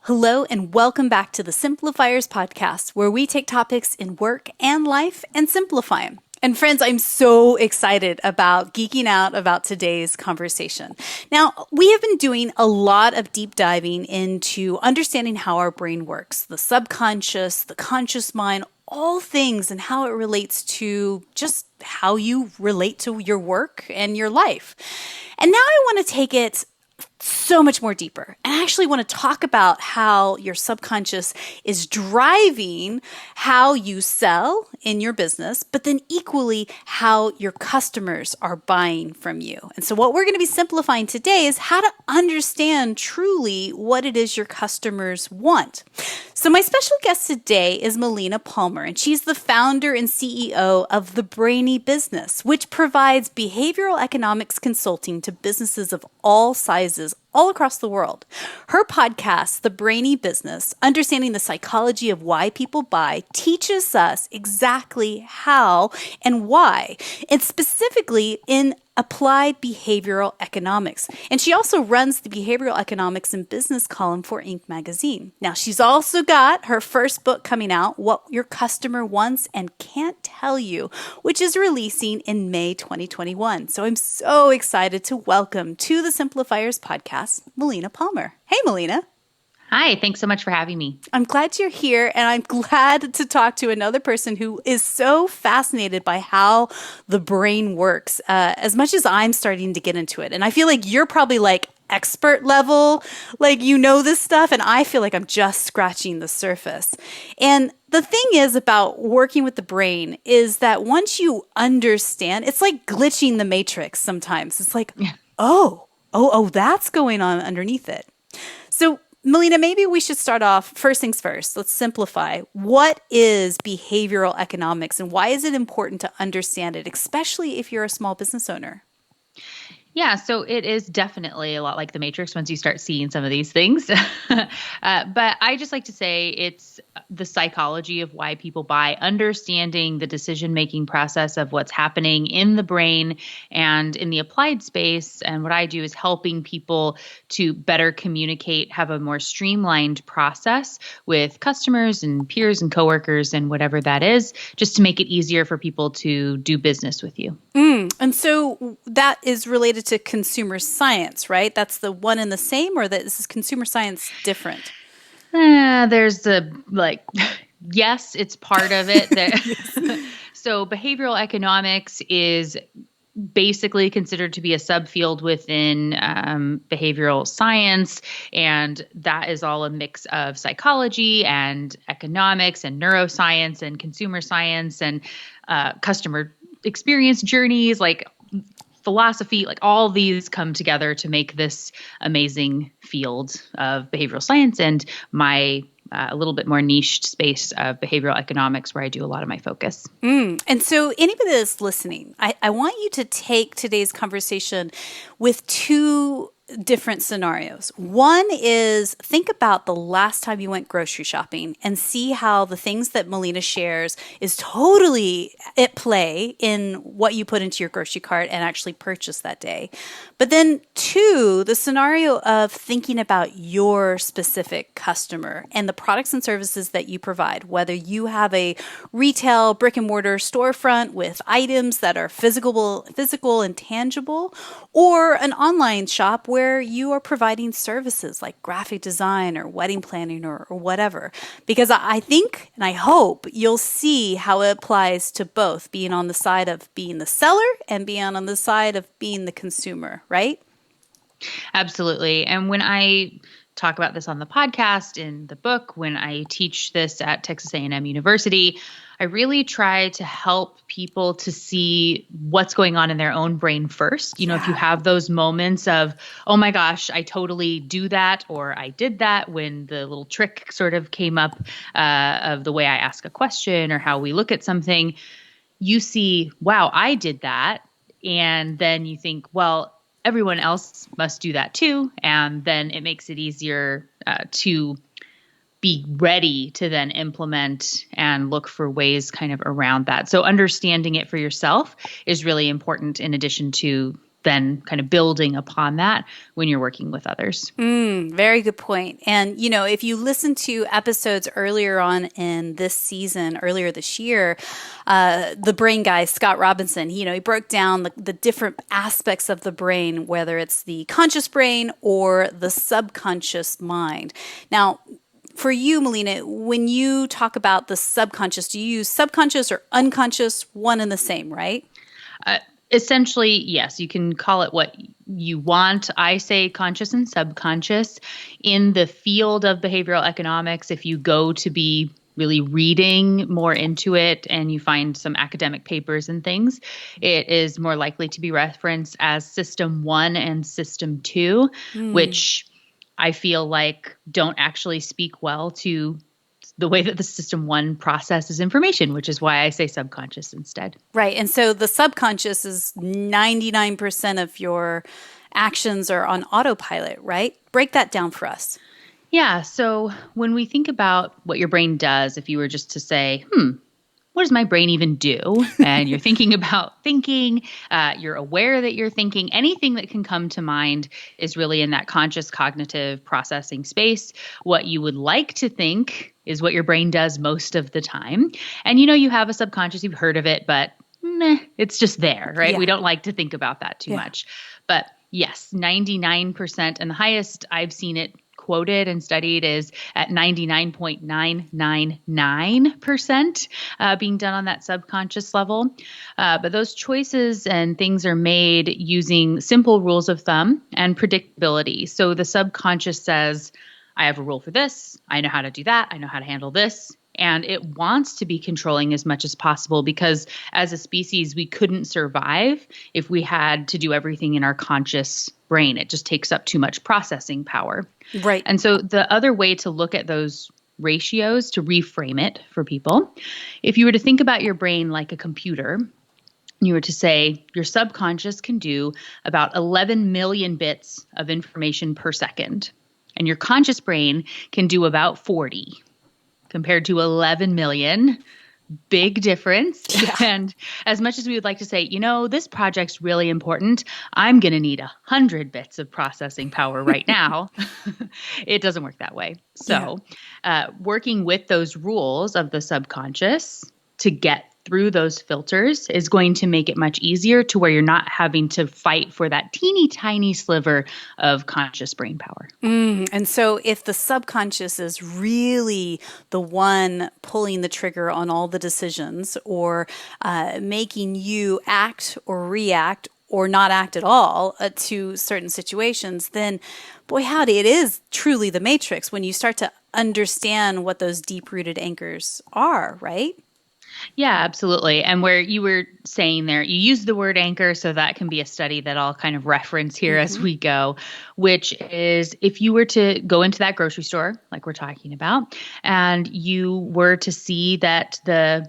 Hello and welcome back to the Simplifiers podcast, where we take topics in work and life and simplify them. And friends, I'm so excited about geeking out about today's conversation. Now, we have been doing a lot of deep diving into understanding how our brain works, the subconscious, the conscious mind, all things and how it relates to just how you relate to your work and your life. And now I want to take it so much more deeper. And I actually want to talk about how your subconscious is driving how you sell in your business, but then equally how your customers are buying from you. And so what we're going to be simplifying today is how to understand truly what it is your customers want. So my special guest today is Melina Palmer, and she's the founder and CEO of The Brainy Business, which provides behavioral economics consulting to businesses of all sizes all across the world. Her podcast, The Brainy Business, Understanding the Psychology of Why People Buy, teaches us exactly how and why, and specifically in applied behavioral economics. And she also runs the behavioral economics and business column for Inc. magazine. Now, she's also got her first book coming out, What Your Customer Wants and Can't Tell You, which is releasing in May 2021. So I'm so excited to welcome to the Simplifiers podcast, Melina Palmer. Hey, Melina. Hi, thanks so much for having me. I'm glad you're here, and I'm glad to talk to another person who is so fascinated by how the brain works, as much as I'm starting to get into it. And I feel like you're probably like expert level, like you know this stuff, and I feel like I'm just scratching the surface. And the thing is about working with the brain is that once you understand, it's like glitching the matrix sometimes. It's like, oh, that's going on underneath it. So Melina, maybe we should start off, first things first, let's simplify. What is behavioral economics and why is it important to understand it, especially if you're a small business owner? Yeah, so it is definitely a lot like the Matrix once you start seeing some of these things. But I just like to say it's the psychology of why people buy, understanding the decision-making process of what's happening in the brain and in the applied space. And what I do is helping people to better communicate, have a more streamlined process with customers and peers and coworkers and whatever that is, just to make it easier for people to do business with you. And so that is related to consumer science, right? That's the one and the same, or that is consumer science different? There's yes, it's part of it. So behavioral economics is basically considered to be a subfield within behavioral science. And that is all a mix of psychology and economics and neuroscience and consumer science and customer experience journeys, like philosophy, like all these come together to make this amazing field of behavioral science and my a little bit more niched space of behavioral economics where I do a lot of my focus. And so anybody that's listening, I want you to take today's conversation with two different scenarios. One is think about the last time you went grocery shopping and see how the things that Melina shares is totally at play in what you put into your grocery cart and actually purchase that day. But then two, the scenario of thinking about your specific customer and the products and services that you provide, whether you have a retail brick and mortar storefront with items that are physical and tangible, or an online shop where you are providing services like graphic design or wedding planning or whatever. Because I think and I hope you'll see how it applies to both being on the side of being the seller and being on the side of being the consumer, right? Absolutely. And when I talk about this on the podcast, in the book, when I teach this at Texas A&M University, I really try to help people to see what's going on in their own brain first. You know, if you have those moments of, oh my gosh, I totally do that, or I did that, when the little trick sort of came up of the way I ask a question or how we look at something, you see, wow, I did that. And then you think, well, everyone else must do that too. And then it makes it easier to be ready to then implement and look for ways kind of around that. So understanding it for yourself is really important in addition to then kind of building upon that when you're working with others. Very good point. And, if you listen to episodes earlier on in this season, earlier this year, the brain guy, Scott Robinson, he broke down the different aspects of the brain, whether it's the conscious brain or the subconscious mind. Now, for you, Melina, when you talk about the subconscious, do you use subconscious or unconscious, one and the same, right? Essentially, yes, you can call it what you want. I say conscious and subconscious. In the field of behavioral economics, if you go to be really reading more into it and you find some academic papers and things, it is more likely to be referenced as System 1 and System 2, which I feel like don't actually speak well to the way that the System 1 processes information, which is why I say subconscious instead. Right. And so the subconscious is 99% of your actions are on autopilot, right? Break that down for us. Yeah. So when we think about what your brain does, if you were just to say, what does my brain even do? And you're thinking about thinking, you're aware that you're thinking, anything that can come to mind is really in that conscious cognitive processing space. What you would like to think is what your brain does most of the time. And you have a subconscious, you've heard of it, but it's just there, right? Yeah. We don't like to think about that too much. But yes, 99%, and the highest I've seen it quoted and studied is at 99.999% being done on that subconscious level. But those choices and things are made using simple rules of thumb and predictability. So the subconscious says, I have a rule for this. I know how to do that. I know how to handle this. And it wants to be controlling as much as possible because as a species, we couldn't survive if we had to do everything in our conscious brain. It just takes up too much processing power. Right. And so the other way to look at those ratios, to reframe it for people, if you were to think about your brain like a computer, you were to say your subconscious can do about 11 million bits of information per second, and your conscious brain can do about 40. Compared to 11 million, big difference. Yeah. And as much as we would like to say, this project's really important, I'm going to need 100 bits of processing power right now. It doesn't work that way. So working with those rules of the subconscious to get through those filters is going to make it much easier to where you're not having to fight for that teeny tiny sliver of conscious brain power. And so if the subconscious is really the one pulling the trigger on all the decisions or making you act or react or not act at all to certain situations, then boy, howdy, it is truly the matrix when you start to understand what those deep-rooted anchors are, right? Yeah, absolutely. And where you were saying there, you use the word anchor, so that can be a study that I'll kind of reference here as we go, which is if you were to go into that grocery store, like we're talking about, and you were to see that the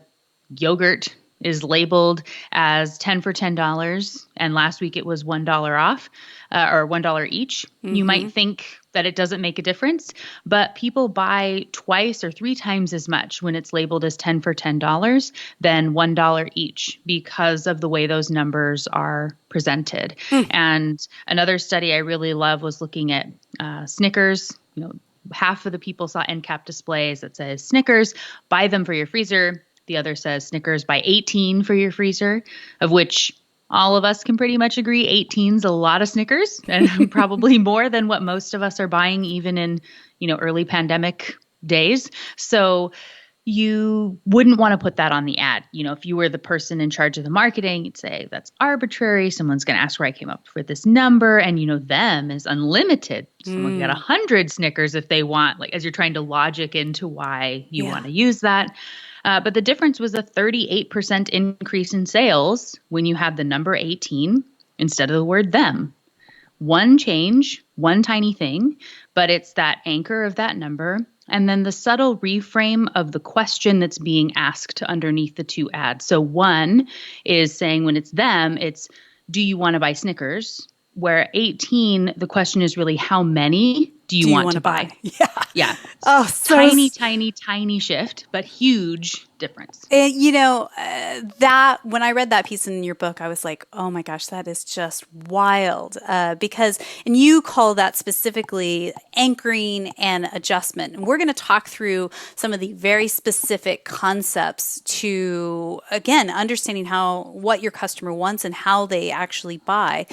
yogurt is labeled as 10 for $10, and last week it was $1 off or $1 each, you might think that it doesn't make a difference, but people buy twice or three times as much when it's labeled as 10 for $10 than $1 each because of the way those numbers are presented. And another study I really love was looking at Snickers. Half of the people saw end cap displays that says Snickers, buy them for your freezer. The other says Snickers buy 18 for your freezer, of which all of us can pretty much agree 18 is a lot of Snickers and probably more than what most of us are buying even in, early pandemic days. So you wouldn't want to put that on the ad. If you were the person in charge of the marketing, you'd say that's arbitrary. Someone's going to ask where I came up with this number. And them is unlimited. Someone can get 100 Snickers if they want, like as you're trying to logic into why you want to use that. But the difference was a 38% increase in sales when you had the number 18 instead of the word them. One change, one tiny thing, but it's that anchor of that number. And then the subtle reframe of the question that's being asked underneath the two ads. So one is saying when it's them, it's, do you want to buy Snickers? Where 18, the question is really, how many do you want to buy? Yeah. Yeah. Oh, so Tiny shift, but huge difference. And, that when I read that piece in your book, I was like, oh my gosh, that is just wild. And you call that specifically anchoring and adjustment. And we're going to talk through some of the very specific concepts to, again, understanding what your customer wants and how they actually buy.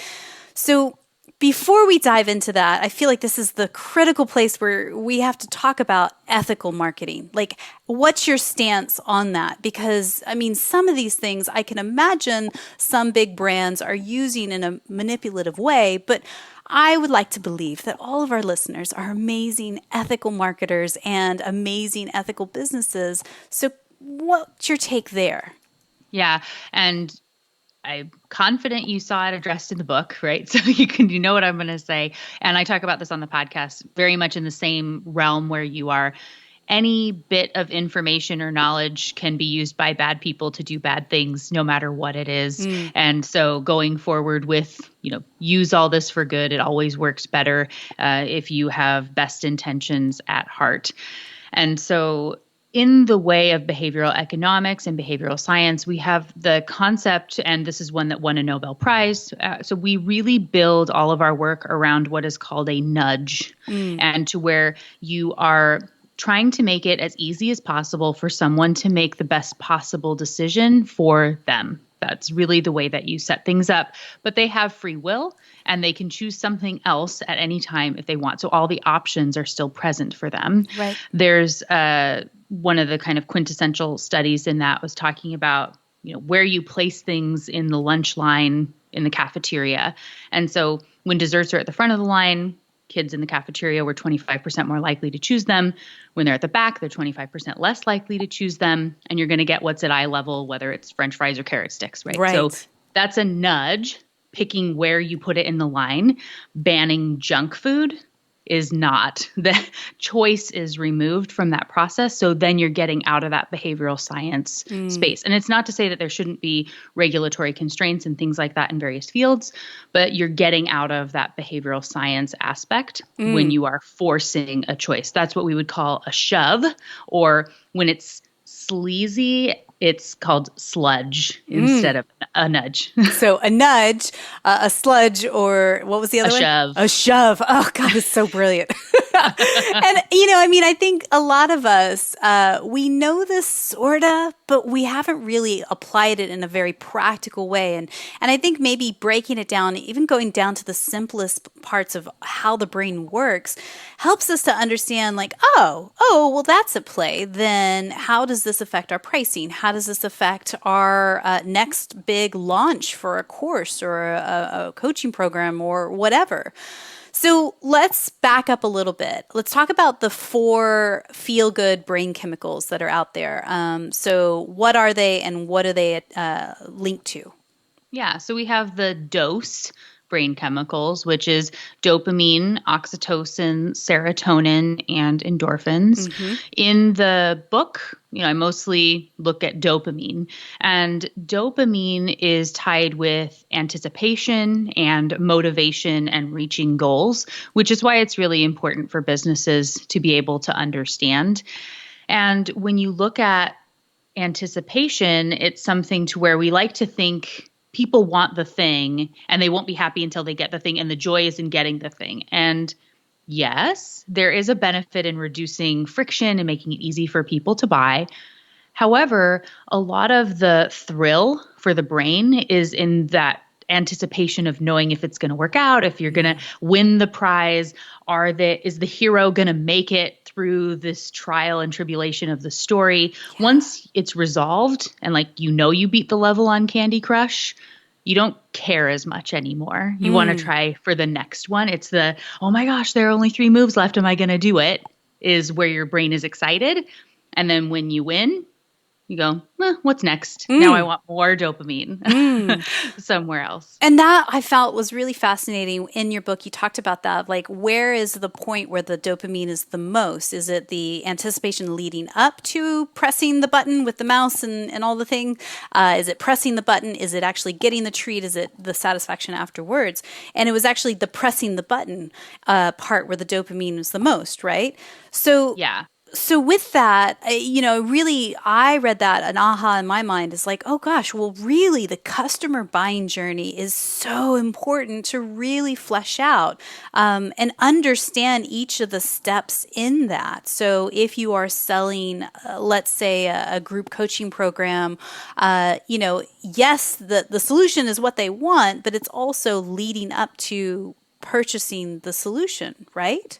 So, before we dive into that, I feel like this is the critical place where we have to talk about ethical marketing. Like, what's your stance on that? Because, I mean, some of these things I can imagine some big brands are using in a manipulative way, but I would like to believe that all of our listeners are amazing ethical marketers and amazing ethical businesses. So, what's your take there? Yeah. And I'm confident you saw it addressed in the book, right? So you know what I'm going to say. And I talk about this on the podcast very much in the same realm where you are. Any bit of information or knowledge can be used by bad people to do bad things, no matter what it is. And so going forward with, use all this for good, it always works better if you have best intentions at heart. And so in the way of behavioral economics and behavioral science, we have the concept, and this is one that won a Nobel Prize. So we really build all of our work around what is called a nudge, and to where you are trying to make it as easy as possible for someone to make the best possible decision for them. That's really the way that you set things up. But they have free will and they can choose something else at any time if they want. So all the options are still present for them. Right. There's one of the kind of quintessential studies in that was talking about, where you place things in the lunch line in the cafeteria. And so when desserts are at the front of the line, kids in the cafeteria were 25% more likely to choose them. When they're at the back, they're 25% less likely to choose them. And you're going to get what's at eye level, whether it's French fries or carrot sticks, right? Right. So that's a nudge. Picking where you put it in the line. Banning junk food is not. The choice is removed from that process. So then you're getting out of that behavioral science space. And it's not to say that there shouldn't be regulatory constraints and things like that in various fields, but you're getting out of that behavioral science aspect when you are forcing a choice. That's what we would call a shove, or when it's sleazy, it's called sludge instead of a nudge. So a nudge, a sludge, or what was the other one? Shove. A shove. Oh, God, it's so brilliant. And, I think a lot of us, we know this sort of, but we haven't really applied it in a very practical way. And I think maybe breaking it down, even going down to the simplest parts of how the brain works, helps us to understand like, well, that's at play. Then how does this affect our pricing? How does this affect our next big launch for a course or a coaching program or whatever? So let's back up a little bit. Let's talk about the 4 feel-good brain chemicals that are out there. So what are they and what are they linked to? Yeah, so we have the dose brain chemicals, which is dopamine, oxytocin, serotonin, and endorphins. In the book, I mostly look at dopamine, and dopamine is tied with anticipation and motivation and reaching goals, which is why it's really important for businesses to be able to understand. And when you look at anticipation, it's something to where we like to think people want the thing and they won't be happy until they get the thing, and the joy is in getting the thing. And yes, there is a benefit in reducing friction and making it easy for people to buy. However, a lot of the thrill for the brain is in that anticipation of knowing if it's going to work out, if you're going to win the prize, is the hero going to make it through this trial and tribulation of the story. Yeah. Once it's resolved and you beat the level on Candy Crush, you don't care as much anymore. You want to try for the next one. It's the, oh my gosh, there are only 3 moves left. Am I going to do it? Is where your brain is excited. And then when you win, you go, what's next? Now I want more dopamine somewhere else. And that I felt was really fascinating. In your book, you talked about that. Like, where is the point where the dopamine is the most? Is it the anticipation leading up to pressing the button with the mouse and all the thing? Is it pressing the button? Is it actually getting the treat? Is it the satisfaction afterwards? And it was actually the pressing the button part where the dopamine was the most, right? So yeah. So with that, really, I read that an aha in my mind is like, oh gosh, well, really, the customer buying journey is so important to really flesh out and understand each of the steps in that. So if you are selling, let's say, a group coaching program, yes, the solution is what they want, but it's also leading up to purchasing the solution, right?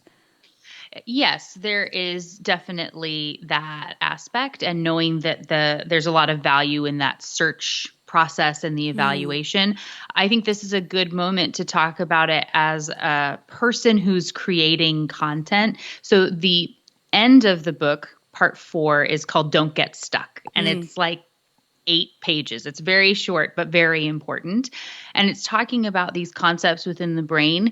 Yes, there is definitely that aspect, and knowing that there's a lot of value in that search process and the evaluation. I think this is a good moment to talk about it as a person who's creating content. So the end of the book, part 4, is called Don't Get Stuck. And it's like 8 pages. It's very short, but very important. And it's talking about these concepts within the brain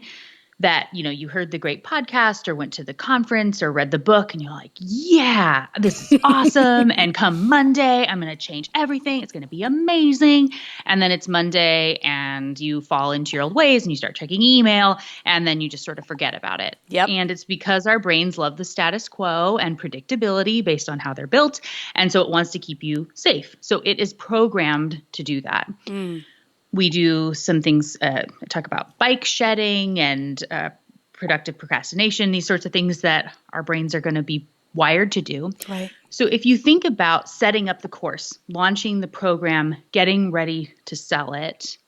that, you heard the great podcast or went to the conference or read the book and you're like, yeah, this is awesome. And come Monday, I'm going to change everything. It's going to be amazing. And then it's Monday and you fall into your old ways and you start checking email and then you just sort of forget about it. Yep. And it's because our brains love the status quo and predictability based on how they're built. And so it wants to keep you safe. So it is programmed to do that. We do some things, talk about bike shedding and productive procrastination, these sorts of things that our brains are going to be wired to do. Right. So if you think about setting up the course, launching the program, getting ready to sell it,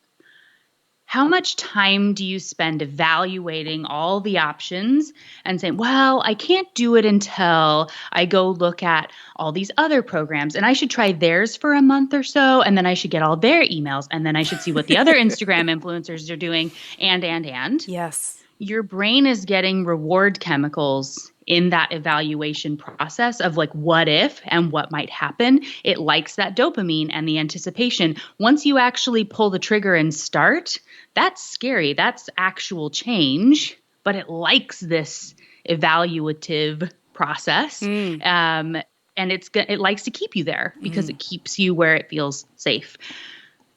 how much time do you spend evaluating all the options and saying, well, I can't do it until I go look at all these other programs and I should try theirs for a month or so. And then I should get all their emails and then I should see what the other Instagram influencers are doing and. Yes. Your brain is getting reward chemicals in that evaluation process of like what if and what might happen. It likes that dopamine and the anticipation. Once you actually pull the trigger and start, that's scary. That's actual change, but it likes this evaluative process. And it likes to keep you there because it keeps you where it feels safe.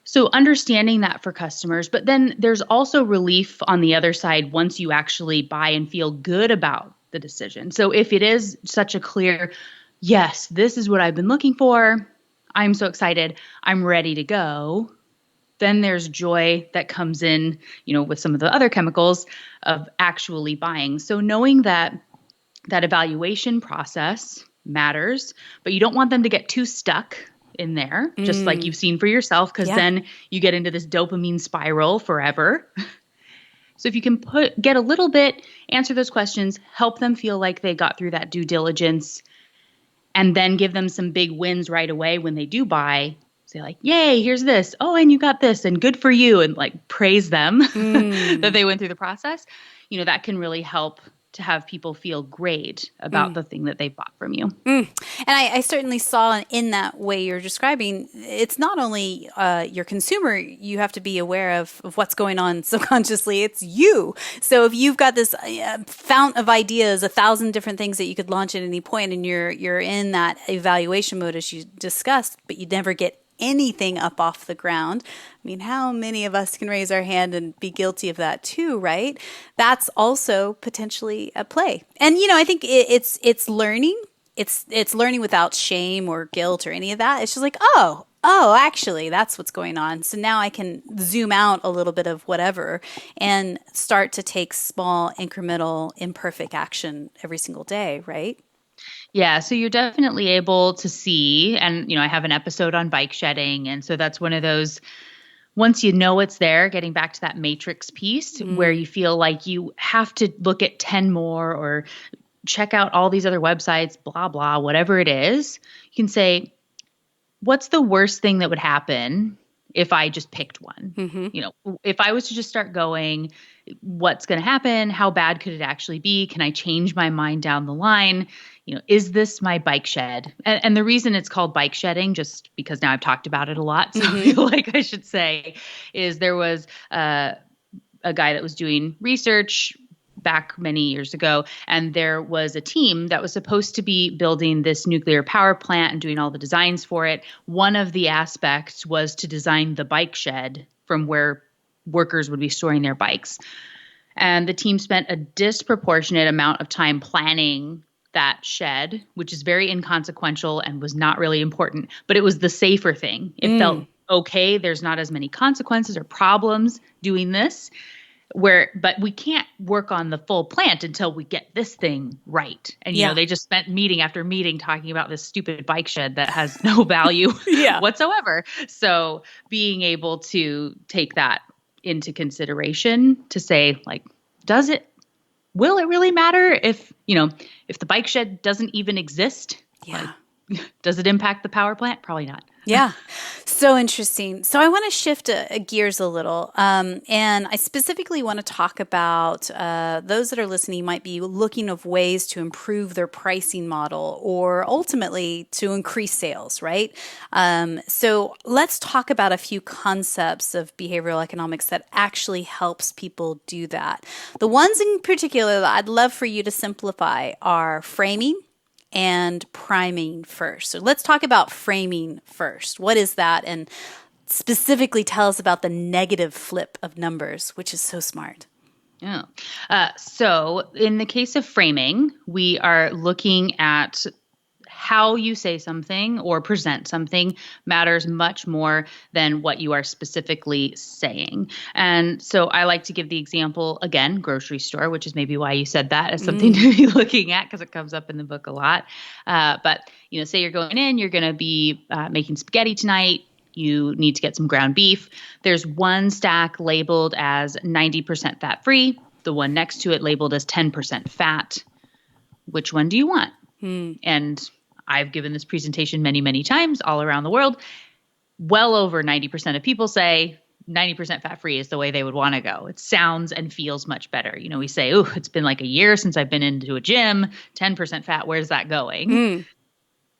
So understanding that for customers, but then there's also relief on the other side once you actually buy and feel good about the decision. So if it is such a clear, yes, this is what I've been looking for, I'm so excited, I'm ready to go, then there's joy that comes in, with some of the other chemicals of actually buying. So knowing that evaluation process matters, but you don't want them to get too stuck in there, just like you've seen for yourself, because then you get into this dopamine spiral forever. So if you can get a little bit, answer those questions, help them feel like they got through that due diligence, and then give them some big wins right away when they do buy. Say like, yay, here's this. Oh, and you got this and good for you. And like praise them that they went through the process. That can really help to have people feel great about the thing that they bought from you. And I certainly saw in that way you're describing, it's not only your consumer you have to be aware of what's going on subconsciously, it's you. So if you've got this fount of ideas, 1,000 different things that you could launch at any point, and you're in that evaluation mode as you discussed, but you never get anything up off the ground. I mean, how many of us can raise our hand and be guilty of that too, right? That's also potentially at play. And, I think it's learning. It's learning without shame or guilt or any of that. It's just like, oh, actually, that's what's going on. So now I can zoom out a little bit of whatever and start to take small, incremental, imperfect action every single day, right? Yeah, so you're definitely able to see, and I have an episode on bike shedding, and so that's one of those, once you know it's there, getting back to that matrix piece where you feel like you have to look at 10 more or check out all these other websites, blah, blah, whatever it is, you can say, what's the worst thing that would happen if I just picked one. If I was to just start going, what's going to happen? How bad could it actually be? Can I change my mind down the line? Is this my bike shed? And the reason it's called bike shedding, just because now I've talked about it a lot, so I feel like I should say, is there was a guy that was doing research back many years ago, and there was a team that was supposed to be building this nuclear power plant and doing all the designs for it. One of the aspects was to design the bike shed from where workers would be storing their bikes. And the team spent a disproportionate amount of time planning that shed, which is very inconsequential and was not really important, but it was the safer thing. It felt okay. There's not as many consequences or problems doing this. But we can't work on the full plant until we get this thing right. And, they just spent meeting after meeting talking about this stupid bike shed that has no value whatsoever. So being able to take that into consideration to say, like, will it really matter if the bike shed doesn't even exist? Yeah. Like, does it impact the power plant? Probably not. Yeah. So interesting. So I want to shift gears a little. And I specifically want to talk about those that are listening might be looking of ways to improve their pricing model or ultimately to increase sales, right? So let's talk about a few concepts of behavioral economics that actually helps people do that. The ones in particular that I'd love for you to simplify are framing and priming first. So let's talk about framing first. What is that? And specifically tell us about the negative flip of numbers, which is so smart. Yeah. So in the case of framing, we are looking at how you say something or present something matters much more than what you are specifically saying. And so I like to give the example, again, grocery store, which is maybe why you said that as something to be looking at because it comes up in the book a lot. But, say you're going in, you're going to be making spaghetti tonight. You need to get some ground beef. There's one stack labeled as 90% fat-free, the one next to it labeled as 10% fat. Which one do you want? And I've given this presentation many, many times all around the world. Well over 90% of people say 90% fat-free is the way they would want to go. It sounds and feels much better. We say, oh, it's been like a year since I've been into a gym, 10% fat, where's that going?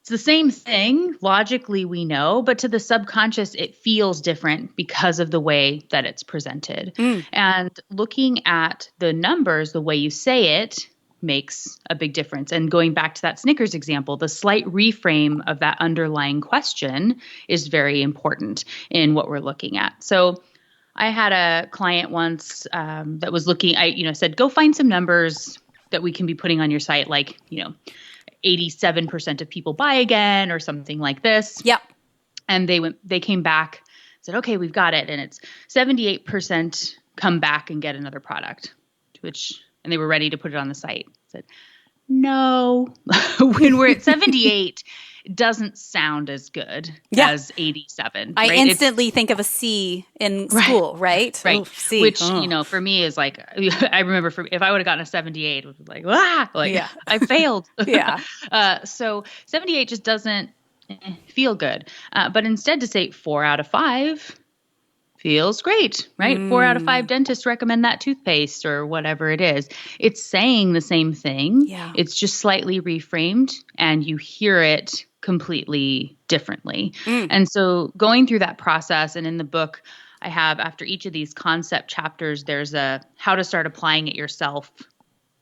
It's the same thing. Logically, we know, but to the subconscious, it feels different because of the way that it's presented. And looking at the numbers, the way you say it, makes a big difference. And going back to that Snickers example, the slight reframe of that underlying question is very important in what we're looking at. So I had a client once that was looking, I said, go find some numbers that we can be putting on your site, like, 87% of people buy again or something like this. Yep. And they came back, said, okay, we've got it. And it's 78% come back and get another product, and they were ready to put it on the site. I said, no, when we're at 78, it doesn't sound as good as 87. I instantly think of a C in school, right? Right. Ooh, C. Which, for me is like, I remember if I would have gotten a 78, it was like, I failed. So 78 just doesn't feel good. But instead to say 4 out of 5 feels great, right? 4 out of 5 dentists recommend that toothpaste or whatever it is. It's saying the same thing. Yeah. It's just slightly reframed and you hear it completely differently. And so going through that process, and in the book, I have after each of these concept chapters, there's a how to start applying it yourself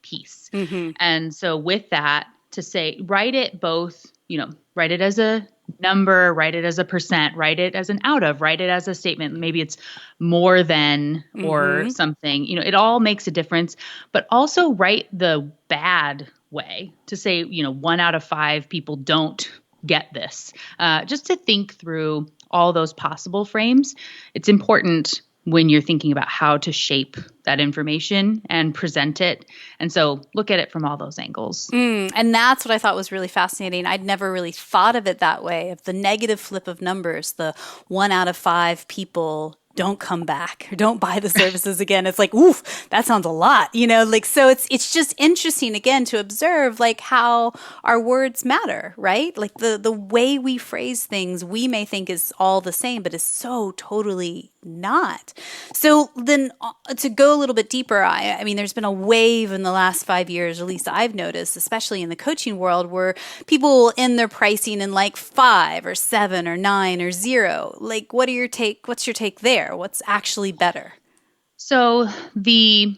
piece. And so with that, to say, write it both, write it as a number, write it as a percent, write it as an out of, write it as a statement. Maybe it's more than or something, it all makes a difference, but also write the bad way to say, 1 out of 5 people don't get this. Just to think through all those possible frames. It's important when you're thinking about how to shape that information and present it. And so look at it from all those angles. And that's what I thought was really fascinating. I'd never really thought of it that way, of the negative flip of numbers, the 1 out of 5 people don't come back or don't buy the services again. It's like, oof, that sounds a lot, like, so it's just interesting again to observe like how our words matter, right? Like the way we phrase things, we may think is all the same, but is so totally not. So then to go a little bit deeper, I mean, there's been a wave in the last 5 years, at least I've noticed, especially in the coaching world, where people will end their pricing in like 5 or 7 or 9 or 0. Like, what's your take there? What's actually better? So the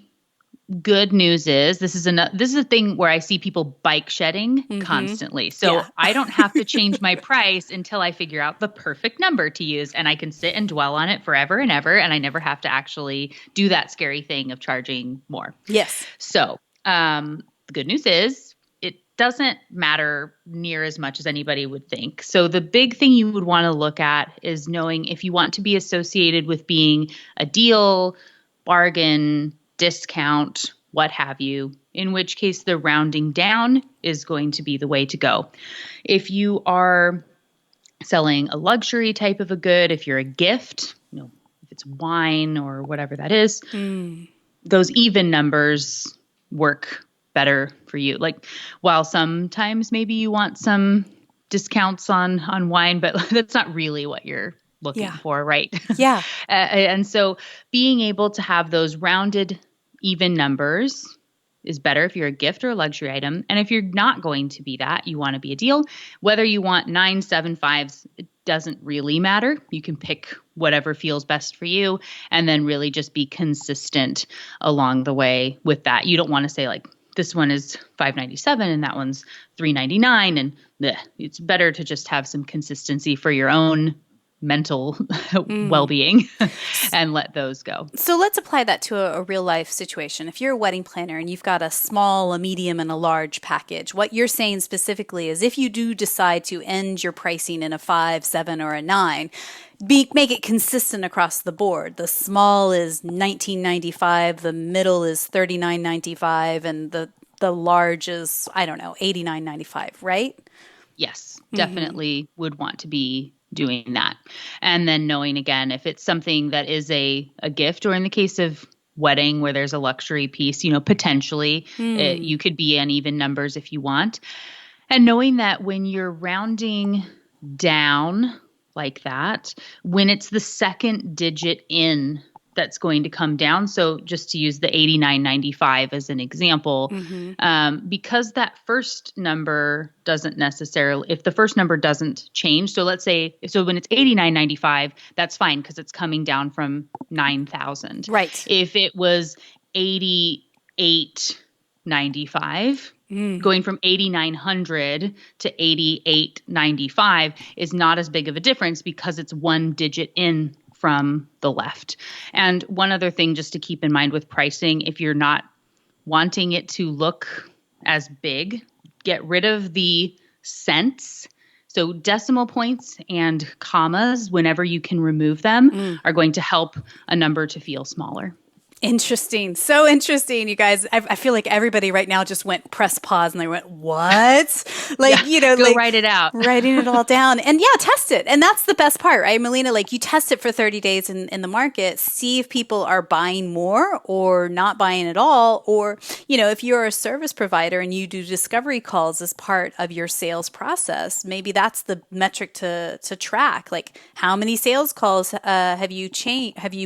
good news is this is a thing where I see people bike shedding constantly. So I don't have to change my price until I figure out the perfect number to use, and I can sit and dwell on it forever and ever, and I never have to actually do that scary thing of charging more. Yes. So the good news is it doesn't matter near as much as anybody would think. So the big thing you would want to look at is knowing if you want to be associated with being a deal, bargain, discount, what have you, in which case the rounding down is going to be the way to go. If you are selling a luxury type of a good, if you're a gift, if it's wine or whatever that is, those even numbers work better for you. Like, while sometimes maybe you want some discounts on wine, but that's not really what you're looking for, right? Yeah. And so being able to have those rounded even numbers is better if you're a gift or a luxury item. And if you're not going to be that, you want to be a deal, whether you want 9, 7, 5s, it doesn't really matter. You can pick whatever feels best for you and then really just be consistent along the way with that. You don't want to say like, this one is $5.97 and that one's $3.99. And it's better to just have some consistency for your own mental well-being and let those go. So let's apply that to a real life situation. If you're a wedding planner and you've got a small, a medium, and a large package, what you're saying specifically is if you do decide to end your pricing in a 5, 7, or a 9, make it consistent across the board. The small is $19.95, the middle is $39.95, and the large is, I don't know, $89.95, right? Yes, definitely would want to be doing that. And then knowing again, if it's something that is a gift, or in the case of wedding where there's a luxury piece, potentially you could be on even numbers if you want. And knowing that when you're rounding down like that, when it's the second digit in that's going to come down. So just to use the $89.95 as an example, because that first number doesn't necessarily, if the first number doesn't change, so let's say, so when it's $89.95, that's fine because it's coming down from 9,000. Right. If it was $88.95, going from 8,900 to 88.95 is not as big of a difference because it's one digit in from the left. And one other thing just to keep in mind with pricing, if you're not wanting it to look as big, get rid of the cents. So decimal points and commas, whenever you can remove them, are going to help a number to feel smaller. Interesting. So interesting, you guys. I feel like everybody right now just went press pause and they went, what? Like, go like write it out. Writing it all down. And test it. And that's the best part, right, Melina? Like, you test it for 30 days in the market, see if people are buying more or not buying at all. Or, if you're a service provider and you do discovery calls as part of your sales process, maybe that's the metric to track. Like, how many sales calls have you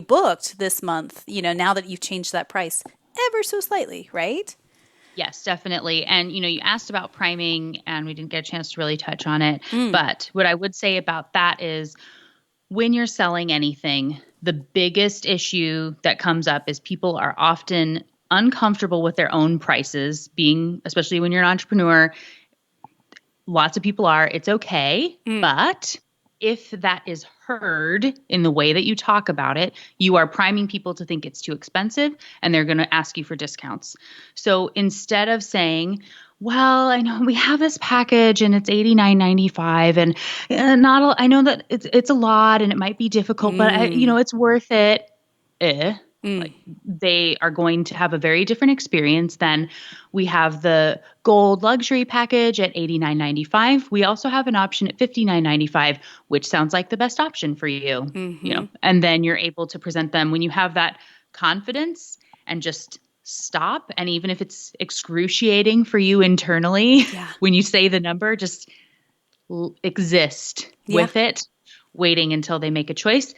booked this month, now that you've changed that price ever so slightly, right? Yes, definitely. And, you asked about priming and we didn't get a chance to really touch on it. But what I would say about that is when you're selling anything, the biggest issue that comes up is people are often uncomfortable with their own prices, especially when you're an entrepreneur. Lots of people are. It's okay. But if that is heard in the way that you talk about it, you are priming people to think it's too expensive and they're going to ask you for discounts. So instead of saying, well, I know we have this package and it's $89.95 and I know that it's a lot and it might be difficult, but it's worth it. Like they are going to have a very different experience than we have the gold luxury package at $89.95. We also have an option at $59.95, which sounds like the best option for you, and then you're able to present them when you have that confidence and just stop. And even if it's excruciating for you internally, when you say the number, just exist with it, waiting until they make a choice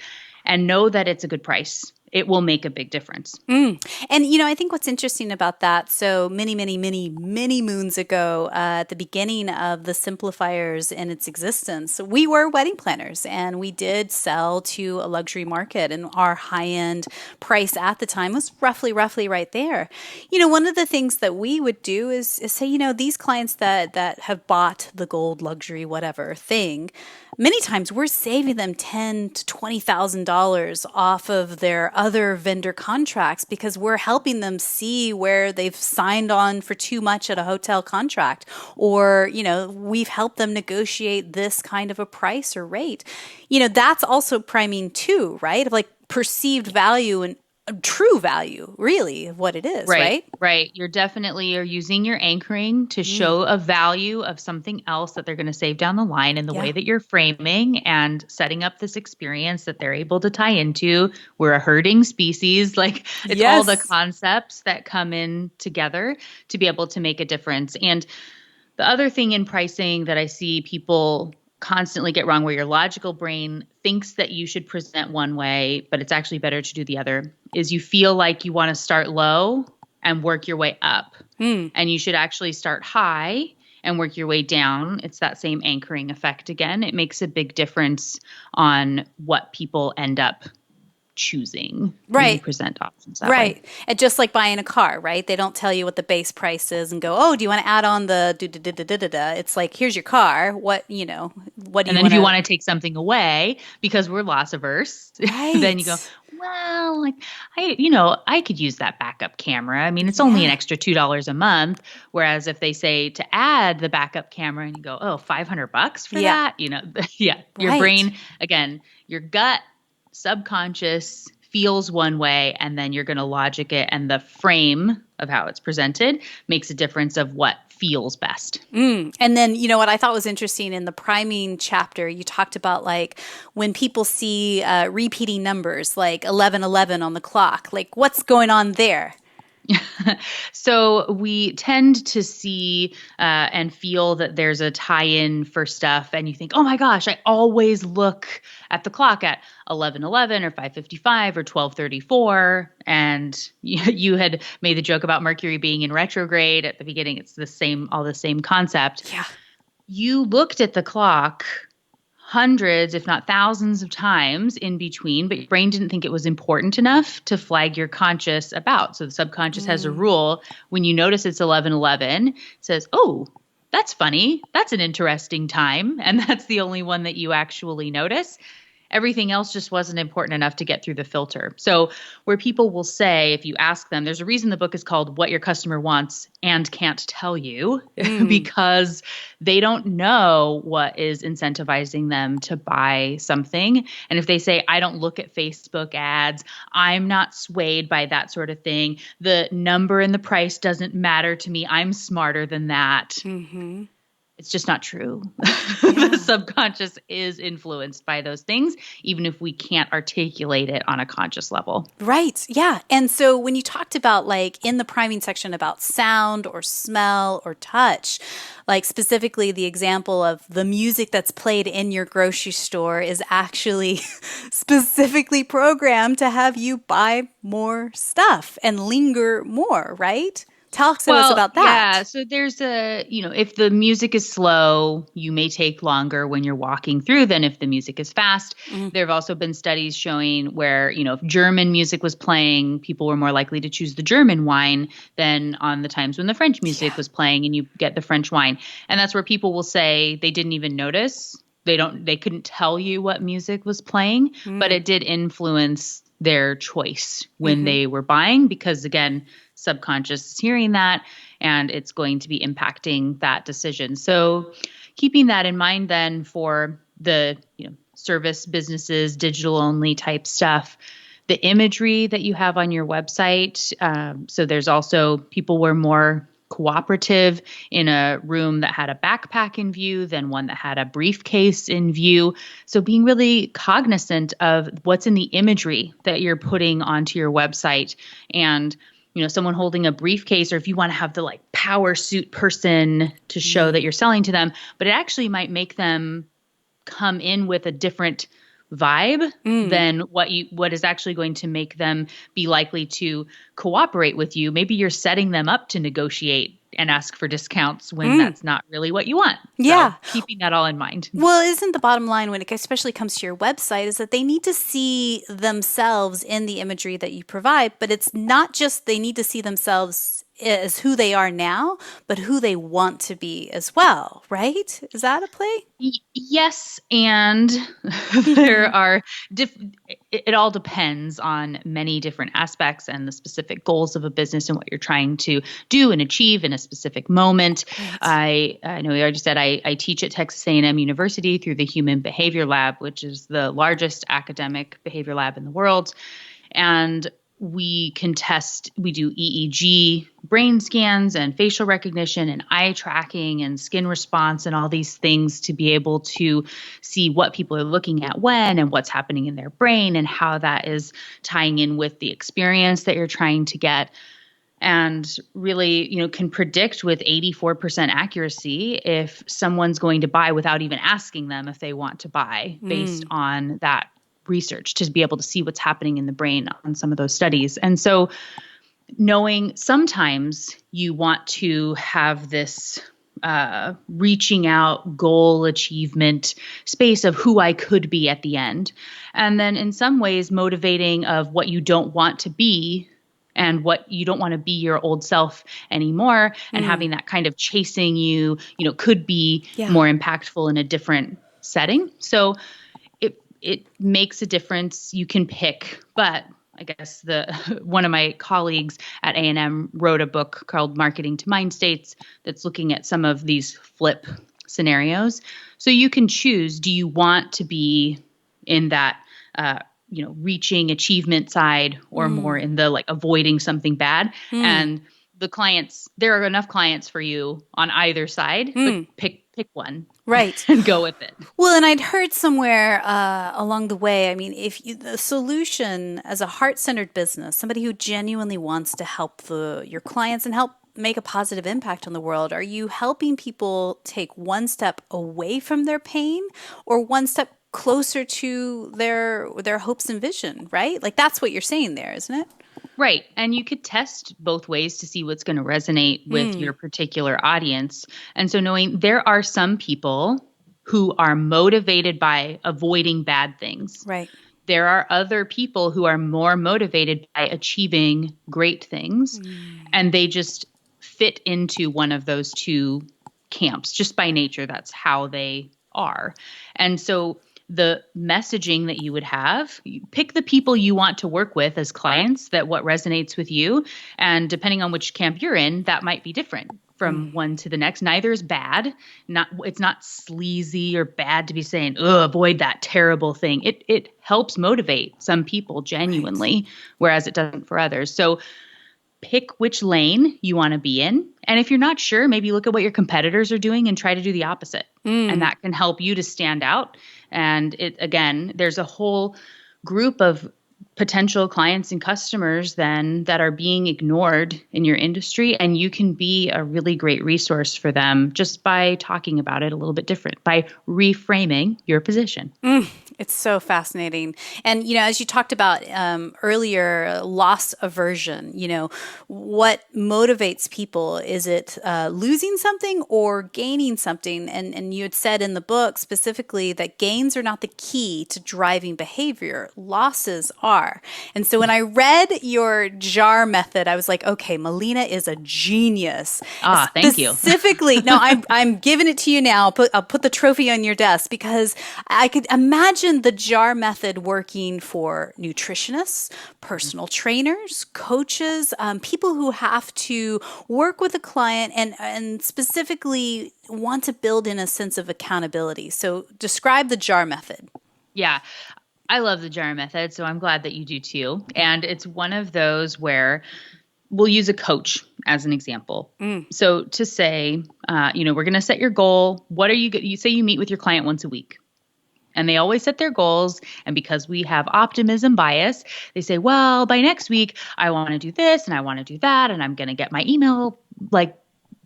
and know that it's a good price. It will make a big difference. And, I think what's interesting about that, so many, many, many, many moons ago, at the beginning of the Simplifiers in its existence, we were wedding planners and we did sell to a luxury market, and our high-end price at the time was roughly right there. One of the things that we would do is say, these clients that have bought the gold luxury whatever thing, many times we're saving them $10,000 to $20,000 off of their other vendor contracts because we're helping them see where they've signed on for too much at a hotel contract, or we've helped them negotiate this kind of a price or rate. That's also priming too, right? Of like perceived value and true value, really, of what it is, right? Right. You're using your anchoring to show a value of something else that they're going to save down the line in the way that you're framing and setting up this experience that they're able to tie into. We're a herding species. Like it's all the concepts that come in together to be able to make a difference. And the other thing in pricing that I see people constantly get wrong, where your logical brain thinks that you should present one way, but it's actually better to do the other, is you feel like you want to start low and work your way up. And you should actually start high and work your way down. It's that same anchoring effect again. It makes a big difference on what people end up choosing when you present options that way. And just like buying a car, right? They don't tell you what the base price is and go, oh, do you want to add on the da-da-da-da-da-da? It's like, here's your car. What do you And then if you want to take something away because we're loss averse, then you go, well, like I could use that backup camera. I mean, it's only an extra $2 a month. Whereas if they say to add the backup camera and you go, oh, $500 for that, your brain, again, your gut subconscious feels one way, and then you're going to logic it, and the frame of how it's presented makes a difference of what feels best. And then, what I thought was interesting in the priming chapter, you talked about like when people see repeating numbers like 11:11 on the clock, like what's going on there? So we tend to see and feel that there's a tie-in for stuff, and you think, oh my gosh, I always look at the clock at 11:11 or 5:55 or 12:34. And you had made the joke about Mercury being in retrograde at the beginning. It's all the same concept. Yeah. You looked at the clock hundreds, if not thousands of times in between, but your brain didn't think it was important enough to flag your conscious about. So the subconscious has a rule. When you notice it's 11:11, it says, oh, that's funny. That's an interesting time. And that's the only one that you actually notice. Everything else just wasn't important enough to get through the filter. So where people will say, if you ask them, there's a reason the book is called What Your Customer Wants and Can't Tell You, because they don't know what is incentivizing them to buy something. And if they say, I don't look at Facebook ads, I'm not swayed by that sort of thing, the number and the price doesn't matter to me, I'm smarter than that. It's just not true. The subconscious is influenced by those things, even if we can't articulate it on a conscious level. Right. Yeah. And so when you talked about like in the priming section about sound or smell or touch, like specifically the example of the music that's played in your grocery store is actually specifically programmed to have you buy more stuff and linger more, right? Talk to us about that. Yeah. So there's if the music is slow, you may take longer when you're walking through than if the music is fast. There have also been studies showing where, if German music was playing, people were more likely to choose the German wine than on the times when the French music was playing and you get the French wine. And that's where people will say they didn't even notice. They couldn't tell you what music was playing, but it did influence their choice when they were buying, because again, subconscious is hearing that and it's going to be impacting that decision. So keeping that in mind then for the service businesses, digital only type stuff, the imagery that you have on your website. So there's also people were more cooperative in a room that had a backpack in view than one that had a briefcase in view. So being really cognizant of what's in the imagery that you're putting onto your website, and someone holding a briefcase, or if you want to have the like power suit person to show that you're selling to them, but it actually might make them come in with a different vibe than what is actually going to make them be likely to cooperate with you. Maybe you're setting them up to negotiate and ask for discounts when that's not really what you want. Yeah. So keeping that all in mind. Well, isn't the bottom line when it especially comes to your website is that they need to see themselves in the imagery that you provide, but it's not just they need to see themselves as who they are now, but who they want to be as well, right? Is that a play? Yes, and there are it all depends on many different aspects and the specific goals of a business and what you're trying to do and achieve in a specific moment. Right. I know we already said I teach at Texas A&M University through the Human Behavior Lab, which is the largest academic behavior lab in the world. And we do EEG brain scans and facial recognition and eye tracking and skin response and all these things to be able to see what people are looking at when and what's happening in their brain and how that is tying in with the experience that you're trying to get. And really, can predict with 84% accuracy if someone's going to buy without even asking them if they want to buy based on that research, to be able to see what's happening in the brain on some of those studies. And so knowing sometimes you want to have this reaching out goal achievement space of who I could be at the end. And then in some ways motivating of what you don't want to be and what you don't want to be your old self anymore, and having that kind of chasing you, could be more impactful in a different setting. So it makes a difference. You can pick, but I guess one of my colleagues at A&M wrote a book called Marketing to Mind States that's looking at some of these flip scenarios. So you can choose, do you want to be in that reaching achievement side, or more in the like avoiding something bad? And the clients, there are enough clients for you on either side, but pick one. Right. And go with it. Well, and I'd heard somewhere along the way, I mean, the solution as a heart-centered business, somebody who genuinely wants to help your clients and help make a positive impact on the world, are you helping people take one step away from their pain or one step closer to their hopes and vision, right? Like that's what you're saying there, isn't it? Right. And you could test both ways to see what's going to resonate with your particular audience. And so knowing there are some people who are motivated by avoiding bad things. Right. There are other people who are more motivated by achieving great things. And they just fit into one of those two camps just by nature. That's how they are. And so the messaging that you would have, you pick the people you want to work with as clients, that what resonates with you. And depending on which camp you're in, that might be different from one to the next. Neither is bad. It's not sleazy or bad to be saying, avoid that terrible thing. It helps motivate some people genuinely, whereas it doesn't for others. So pick which lane you want to be in. And if you're not sure, maybe look at what your competitors are doing and try to do the opposite. And that can help you to stand out. And there's a whole group of potential clients and customers then that are being ignored in your industry. And you can be a really great resource for them just by talking about it a little bit different, by reframing your position. It's so fascinating. And, as you talked about earlier, loss aversion, what motivates people? Is it losing something or gaining something? And you had said in the book specifically that gains are not the key to driving behavior. Losses are. And so when I read your JAR method, I was like, okay, Melina is a genius. Thank you. Specifically, no, I'm giving it to you now. I'll put the trophy on your desk because I could imagine the JAR method working for nutritionists, personal trainers, coaches, people who have to work with a client and specifically want to build in a sense of accountability. So describe the JAR method. Yeah. I love the jar method, so I'm glad that you do too. And it's one of those where we'll use a coach as an example. So to say, we're going to set your goal. What are you say you meet with your client once a week and they always set their goals. And because we have optimism bias, they say, well, by next week, I want to do this and I want to do that. And I'm going to get my email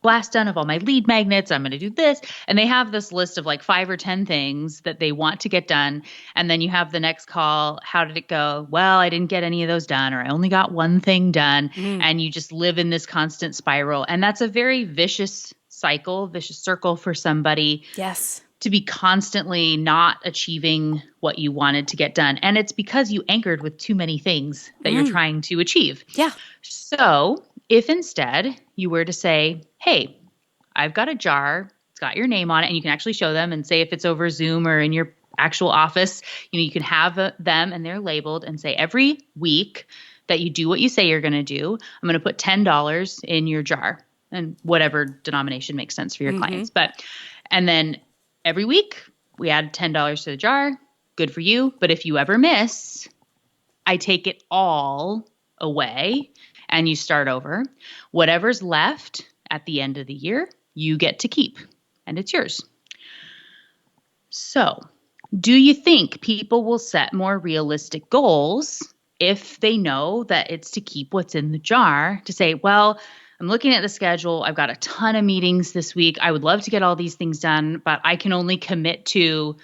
blast done of all my lead magnets. I'm going to do this. And they have this list of 5 or 10 things that they want to get done. And then you have the next call. How did it go? Well, I didn't get any of those done, or I only got one thing done. And you just live in this constant spiral. And that's a very vicious circle for somebody. Yes. To be constantly not achieving what you wanted to get done. And it's because you anchored with too many things that you're trying to achieve. Yeah. So if instead you were to say, hey, I've got a jar, it's got your name on it, and you can actually show them and say if it's over Zoom or in your actual office, you can have them and they're labeled and say every week that you do what you say you're going to do, I'm going to put $10 in your jar, and whatever denomination makes sense for your clients. And then every week we add $10 to the jar. Good for you. But if you ever miss, I take it all away and you start over. Whatever's left at the end of the year, you get to keep, and it's yours. So, do you think people will set more realistic goals if they know that it's to keep what's in the jar, to say, well, I'm looking at the schedule. I've got a ton of meetings this week. I would love to get all these things done, but I can only commit to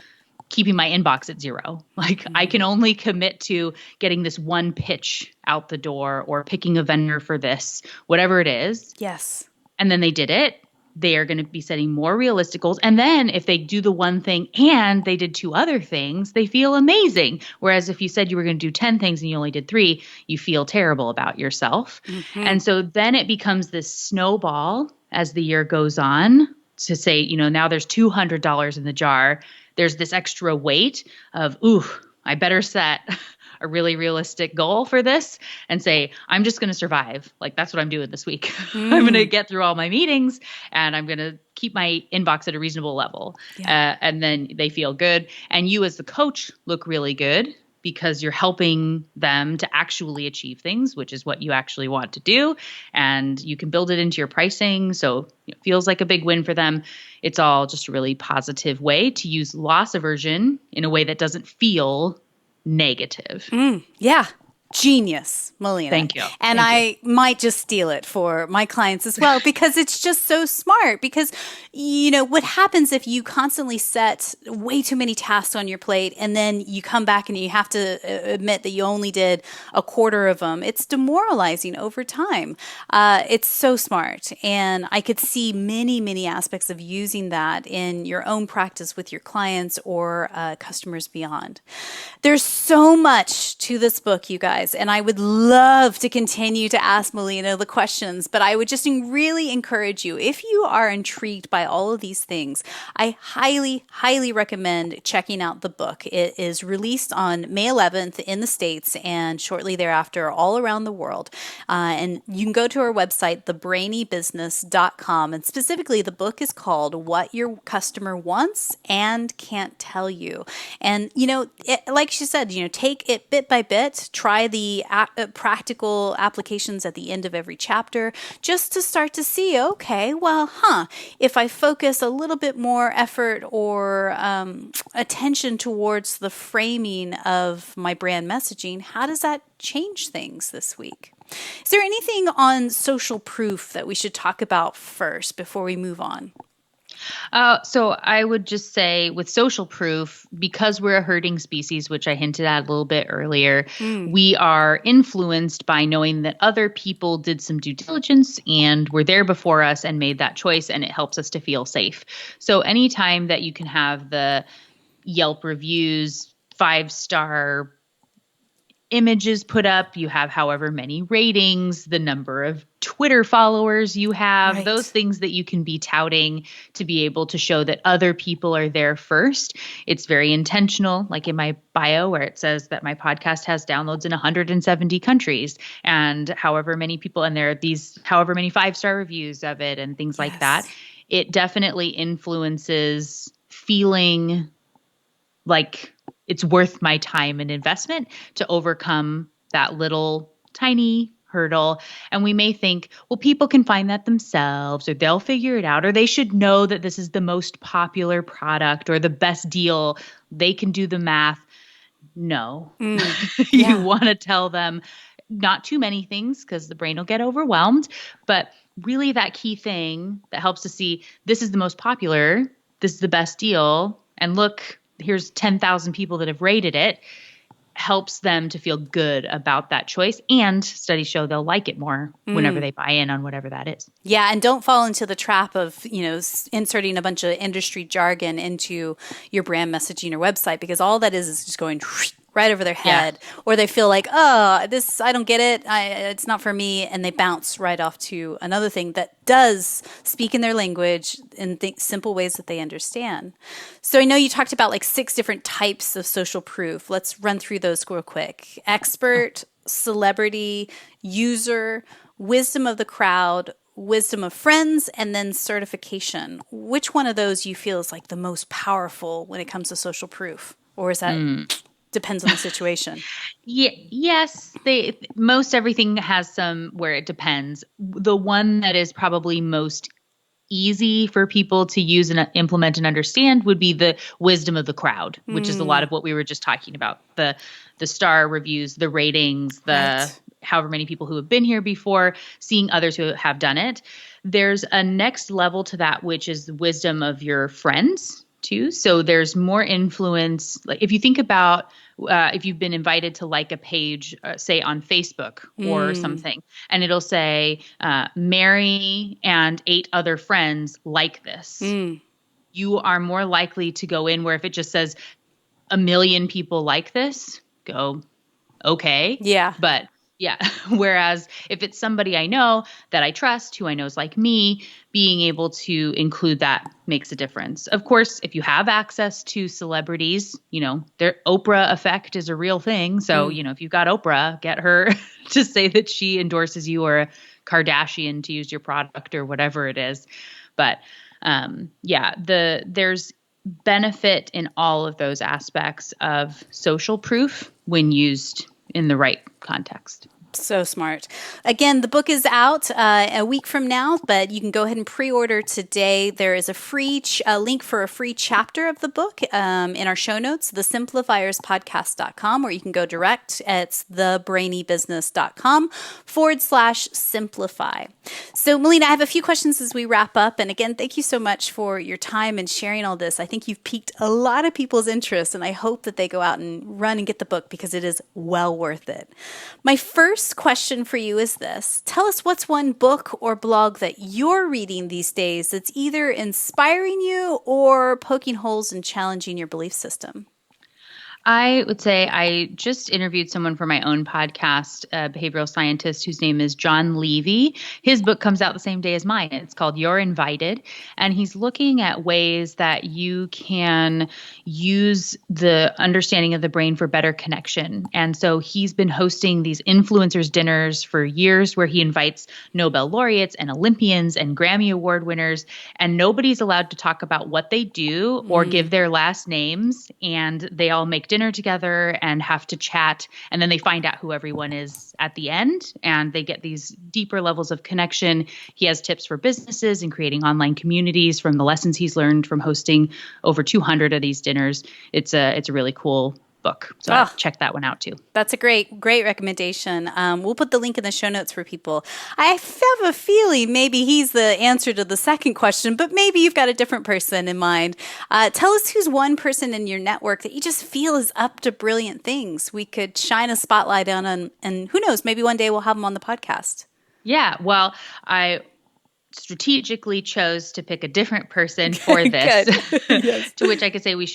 keeping my inbox at 0. I can only commit to getting this one pitch out the door or picking a vendor for this, whatever it is. Yes. And then they did it. They are going to be setting more realistic goals. And then if they do the one thing and they did 2 other things, they feel amazing. Whereas if you said you were going to do 10 things and you only did 3, you feel terrible about yourself. And so then it becomes this snowball as the year goes on to say, now there's $200 in the jar. There's this extra weight of, I better set a really realistic goal for this and say, I'm just going to survive. That's what I'm doing this week. I'm going to get through all my meetings and I'm going to keep my inbox at a reasonable level. Yeah. And then they feel good. And you as the coach look really good because you're helping them to actually achieve things, which is what you actually want to do. And you can build it into your pricing. So it feels like a big win for them. It's all just a really positive way to use loss aversion in a way that doesn't feel negative. Yeah. Genius, Melina. Thank you. And I might just steal it for my clients as well, because it's just so smart. Because, what happens if you constantly set way too many tasks on your plate and then you come back and you have to admit that you only did a quarter of them? It's demoralizing over time. It's so smart. And I could see many, many aspects of using that in your own practice with your clients or customers beyond. There's so much to this book, you guys. And I would love to continue to ask Melina the questions, but I would just really encourage you, if you are intrigued by all of these things, I highly, highly recommend checking out the book. It is released on May 11th in the States and shortly thereafter all around the world. And you can go to our website, thebrainybusiness.com. And specifically, the book is called What Your Customer Wants and Can't Tell You. And, like she said, take it bit by bit, try the practical applications at the end of every chapter, just to start to see, okay, well, if I focus a little bit more effort or attention towards the framing of my brand messaging, how does that change things this week? Is there anything on social proof that we should talk about first before we move on? So I would just say with social proof, because we're a herding species, which I hinted at a little bit earlier, we are influenced by knowing that other people did some due diligence and were there before us and made that choice, and it helps us to feel safe. So anytime that you can have the Yelp reviews, 5-star images put up, you have however many ratings, the number of Twitter followers you have, right, those things that you can be touting to be able to show that other people are there first. It's very intentional, like in my bio where it says that my podcast has downloads in 170 countries and however many people, and there are these however many 5-star reviews of it and things like that. It definitely influences feeling like it's worth my time and investment to overcome that little tiny hurdle. And we may think, well, people can find that themselves, or they'll figure it out, or they should know that this is the most popular product or the best deal. They can do the math. No, you Yeah. want to tell them not too many things because the brain will get overwhelmed, but really that key thing that helps to see this is the most popular, this is the best deal, and look, here's 10,000 people that have rated it, helps them to feel good about that choice. And studies show they'll like it more whenever they buy in on whatever that is. Yeah, and don't fall into the trap of, inserting a bunch of industry jargon into your brand messaging or website, because all that is just going right over their head, or they feel like, oh, this, I don't get it. It's not for me. And they bounce right off to another thing that does speak in their language in simple ways that they understand. So I know you talked about like 6 different types of social proof. Let's run through those real quick. Expert, celebrity, user, wisdom of the crowd, wisdom of friends, and then certification. Which one of those you feel is like the most powerful when it comes to social proof? Or is that depends on the situation? Yes, most everything has some where it depends. The one that is probably most easy for people to use and implement and understand would be the wisdom of the crowd, which is a lot of what we were just talking about. The star reviews, the ratings, the however many people who have been here before, seeing others who have done it. There's a next level to that, which is the wisdom of your friends too. So there's more influence. Like if you think about if you've been invited to like a page, say on Facebook or something, and it'll say, Mary and 8 other friends like this. You are more likely to go in where if it just says 1 million people like this, go, okay. Yeah. But yeah. Whereas if it's somebody I know that I trust, who I know is like me, being able to include that makes a difference. Of course, if you have access to celebrities, their Oprah effect is a real thing. So, if you've got Oprah, get her to say that she endorses you, or a Kardashian to use your product or whatever it is. But there's benefit in all of those aspects of social proof when used in the right context. So smart. Again, the book is out a week from now, but you can go ahead and pre-order today. There is a free link for a free chapter of the book in our show notes, thesimplifierspodcast.com, or you can go direct. It's thebrainybusiness.com/simplify. So, Melina, I have a few questions as we wrap up. And again, thank you so much for your time and sharing all this. I think you've piqued a lot of people's interest, and I hope that they go out and run and get the book because it is well worth it. My first question for you is this. Tell us what's one book or blog that you're reading these days that's either inspiring you or poking holes and challenging your belief system. I would say I just interviewed someone for my own podcast, a behavioral scientist whose name is John Levy. His book comes out the same day as mine. It's called You're Invited. And he's looking at ways that you can use the understanding of the brain for better connection. And so he's been hosting these influencers dinners for years where he invites Nobel laureates and Olympians and Grammy Award winners, and nobody's allowed to talk about what they do or give their last names. And they all make dinner together and have to chat, and then they find out who everyone is at the end, and they get these deeper levels of connection. He has tips for businesses and creating online communities from the lessons he's learned from hosting over 200 of these dinners. It's a really cool book. So check that one out too. That's a great recommendation. We'll put the link in the show notes for people. I have a feeling maybe he's the answer to the second question, but maybe you've got a different person in mind. Tell us who's one person in your network that you just feel is up to brilliant things we could shine a spotlight on, and who knows, maybe one day we'll have them on the podcast. Yeah, well, I strategically chose to pick a different person for this, Yes. to which I could say we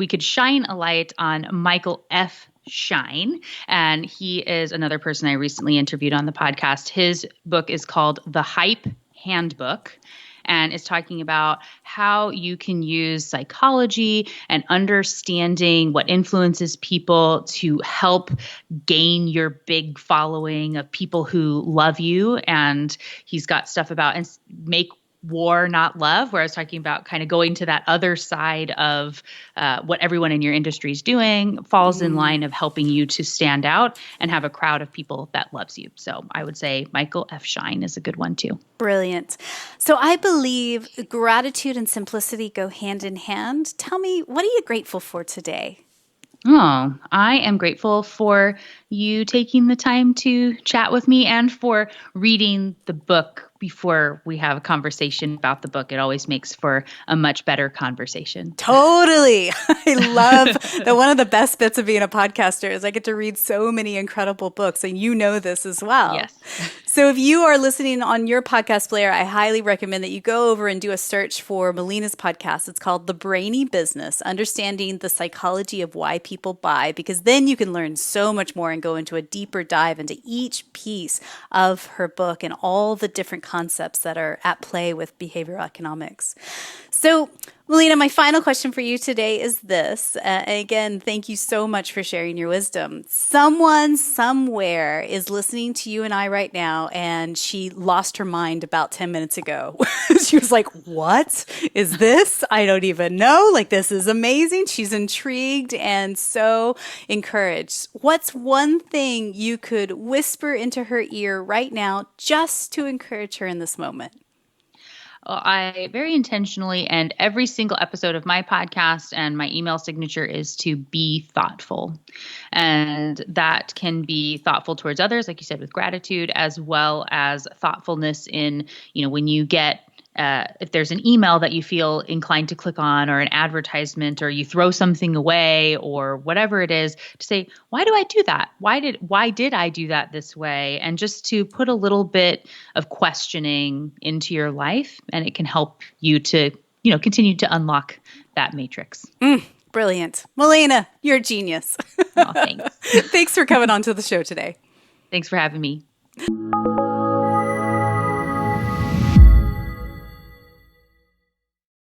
could shine a light on Michael F. Shine. And he is another person I recently interviewed on the podcast. His book is called The Hype Handbook, and is talking about how you can use psychology and understanding what influences people to help gain your big following of people who love you. And he's got stuff about and make war, not love, where I was talking about kind of going to that other side of what everyone in your industry is doing, falls in line of helping you to stand out and have a crowd of people that loves you. So I would say Michael F. Shine is a good one too. Brilliant. So I believe gratitude and simplicity go hand in hand. Tell me, what are you grateful for today? Oh, I am grateful for you taking the time to chat with me and for reading the book before we have a conversation about the book. It always makes for a much better conversation. Totally. I love that one of the best bits of being a podcaster is I get to read so many incredible books, and you know this as well. Yes. So if you are listening on your podcast player, I highly recommend that you go over and do a search for Melina's podcast. It's called The Brainy Business, Understanding the Psychology of Why People Buy, because then you can learn so much more and go into a deeper dive into each piece of her book and all the different concepts that are at play with behavioral economics. So, Melina, my final question for you today is this. Again, thank you so much for sharing your wisdom. Someone somewhere is listening to you and I right now, and she lost her mind about 10 minutes ago. She was like, what is this? I don't even know. Like, this is amazing. She's intrigued and so encouraged. What's one thing you could whisper into her ear right now just to encourage her in this moment? I very intentionally, and every single episode of my podcast and my email signature is to be thoughtful. And that can be thoughtful towards others, like you said, with gratitude, as well as thoughtfulness in, when you get if there's an email that you feel inclined to click on, or an advertisement, or you throw something away, or whatever it is, to say, why do I do that? Why did I do that this way? And just to put a little bit of questioning into your life, and it can help you to, continue to unlock that matrix. Brilliant. Melina, you're a genius. Oh, thanks. Thanks for coming on to the show today. Thanks for having me.